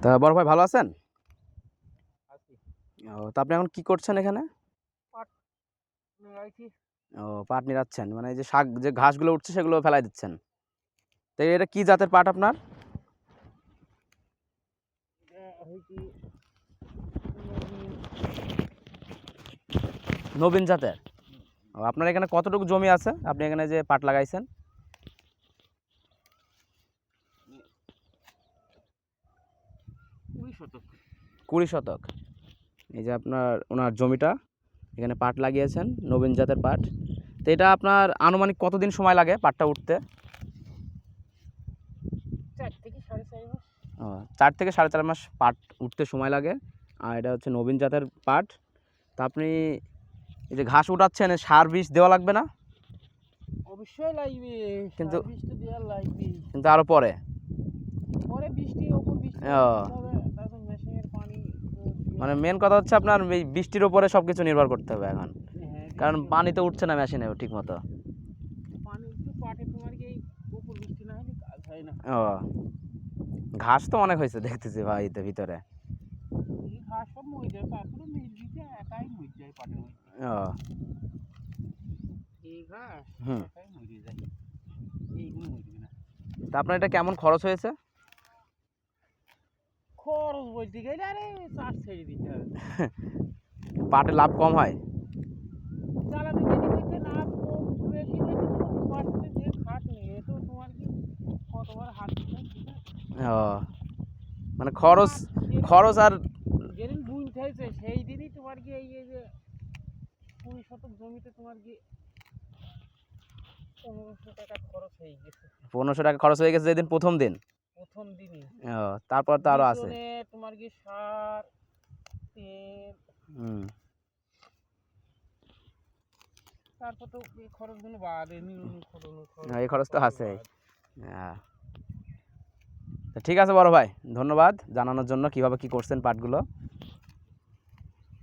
তা বড় ভাই ভালো আছেন? আছি। ও তা আপনি এখন কি করছেন এখানে? পাট লাগাইছি। ও পাট নিড়াচ্ছেন। মানে এই যে শাক যে ঘাসগুলো উঠছে সেগুলো ফেলায় দিচ্ছেন। তো এটা কি জাতের পাট আপনার? এটা হইছি নবীন জাতের। ও আপনার এখানে কতটুকু জমি আছে? আপনি এখানে যে পাট লাগাইছেন? 20 শতক। 20 শতক। এই যে আপনার ওনার জমিটা, এখানে পাট লাগিয়েছেন, নবীন জাতের পাট। তো এটা আপনার আনুমানিক কতদিন সময় লাগে পাটটা উঠতে? 4 থেকে 4.5 মাস। ও 4 থেকে 4.5 মাস পাট উঠতে সময় লাগে। আর এটা হচ্ছে নবীন জাতের পাট। তা আপনি এই যে ঘাস উঠাচ্ছেন, সার বিষ দেওয়া লাগবে না? অবশ্যই লাগবে। কিন্তু সার বিষ তো দেওয়া লাগবেই। কিন্তু আরও পরে। পরে বৃষ্টি ওপর বৃষ্টি ও দিতে হবে, তারপর মেশিনের পানি তো দেওয়া মানে মেন লাগবে। কথা হচ্ছে আপনার এই বৃষ্টির উপরে সব কিছু নির্ভর করতে হবে এখন। হ্যাঁ, কারণ বৃষ্টির পানি উপরে তো উঠছে না মেশিনেও ঠিক মতো। পানি একটু পাটে তোমার কি এই ওপর বৃষ্টি না হলে কাজ হয় না। ও ঘাস তো অনেক হয়েছে দেখতেছি ভাই এতে ভিতরে। এই ঘাস সব মরে যায়, তারপরে মিলবিতে একাই মরে যায় পাটের মধ্যে। ও এই ঘাস হুম। একাই মরে যায়, এইগুলো মরবে না। তা আপনার এটা কেমন খরচ হয়েছে? খরচ বলতে গেলে আরে চাষ ছেড়ে দিতে হবে। পাটে লাভ কম হয়? জ্বালানি যদি হইতে না কম বেশি হইতে তো পাটতে যে খাট নিয়ে তো তোমার কি কতবার হাত দিতে দিতে ও মানে খরচ পাট যেদিন খরচ আর যেদিন বুনতে হয়েছে সেই দিনই তোমার কি এই যে 20 শতক জমিতে তোমার কি 1500 টাকা খরচ হয়ে গেছে 1500 টাকা খরচ হয়ে গেছে যেদিন প্রথম দিন। প্রথম দিনই। ও তারপর তো আরও আছে। পিছনে তোমার কি সার তেল, হুম। তারপর তো এই খরচগুলো বাদ, নিউনি খোলানো খরচ এই খরচ তো কত আছেই। বাদ। হ্যাঁ। তো ঠিক আছে বড় ভাই, ধন্যবাদ জানানোর জন্য কীভাবে কী করছেন পাটগুলো।